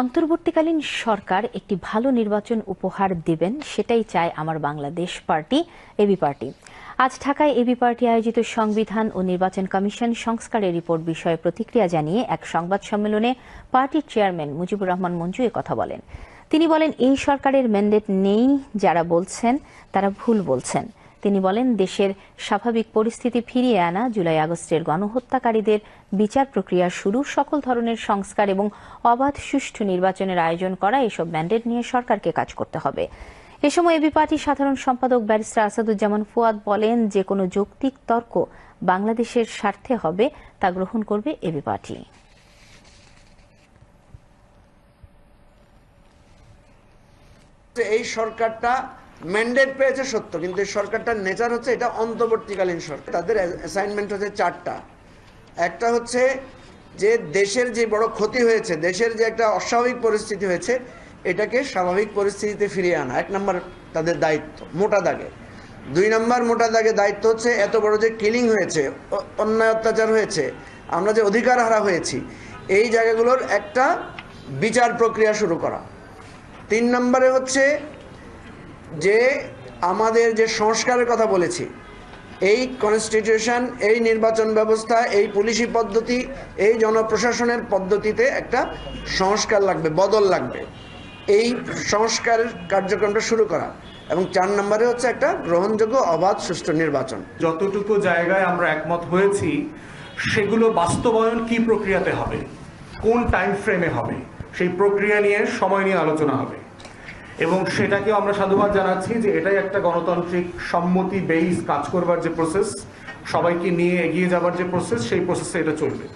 অন্তর্বর্তীকালীন সরকার একটি ভালো নির্বাচন উপহার দেবেন, সেটাই চায় আমার বাংলাদেশ পার্টি, এবি পার্টি। আজ ঢাকায় এবি পার্টি আয়োজিত সংবিধান ও নির্বাচন কমিশন সংস্কারের রিপোর্ট বিষয়ে প্রতিক্রিয়া জানিয়ে এক সংবাদ সম্মেলনে পার্টির চেয়ারম্যান মুজিবুর রহমান মঞ্জু কথা বলেন। তিনি বলেন, এই সরকারের ম্যান্ডেট নেই, যারা বলছেন তারা ভুল বলছেন। তিনি বলেন, দেশের স্বাভাবিক পরিস্থিতি ফিরিয়ে আনা, জুলাই আগস্টের গণহত্যাকারীদের বিচার প্রক্রিয়া শুরু, সকল ধরনের সংস্কার এবং অবাধ সুষ্ঠু নির্বাচনের আয়োজন করা, এসব ম্যান্ডেট নিয়ে সরকারকে কাজ করতে হবে। এ সময় এবি পার্টির সাধারণ সম্পাদক ব্যারিস্টার আসাদুজ্জামান ফুয়াদ বলেন, যে কোনো যৌক্তিক তর্ক বাংলাদেশের স্বার্থে হবে তা গ্রহণ করবে এবি পার্টি। এই সরকারটা ম্যান্ডেট পেয়েছে সত্য, কিন্তু এই সরকারটার নেচার হচ্ছে এটা অন্তর্বর্তীকালীন সরকার। তাদের অ্যাসাইনমেন্ট হচ্ছে চারটা। একটা হচ্ছে যে দেশের যে বড় ক্ষতি হয়েছে, দেশের যে একটা অস্বাভাবিক পরিস্থিতি হয়েছে, এটাকে স্বাভাবিক পরিস্থিতিতে ফিরিয়ে আনা এক নম্বর তাদের দায়িত্ব মোটা দাগে। দুই নম্বর মোটা দাগে দায়িত্ব হচ্ছে এত বড় যে কিলিং হয়েছে, অন্যায় অত্যাচার হয়েছে, আমরা যে অধিকার হারা হয়েছি, এই জায়গাগুলোর একটা বিচার প্রক্রিয়া শুরু করা। তিন নম্বরে হচ্ছে যে আমাদের যে সংস্কারের কথা বলেছি, এই কনস্টিটিউশন, এই নির্বাচন ব্যবস্থা, এই পুলিশি পদ্ধতি, এই জনপ্রশাসনের পদ্ধতিতে একটা সংস্কার লাগবে, বদল লাগবে। এই সংস্কারের কার্যক্রমটা শুরু করা। এবং চার নম্বরে হচ্ছে একটা গ্রহণযোগ্য অবাধ সুষ্ঠু নির্বাচন। যতটুকু জায়গায় আমরা একমত হয়েছি, সেগুলো বাস্তবায়ন কি প্রক্রিয়াতে হবে, কোন টাইম ফ্রেমে হবে, সেই প্রক্রিয়া নিয়ে সময় নিয়ে আলোচনা হবে। এবং সেটাকেও আমরা সাধুবাদ জানাচ্ছি যে এটাই একটা গণতান্ত্রিক সম্মতি বেস কাজ করবার যে প্রসেস, সবাইকে নিয়ে এগিয়ে যাবার যে প্রসেস, সেই প্রসেসে এটা চলবে।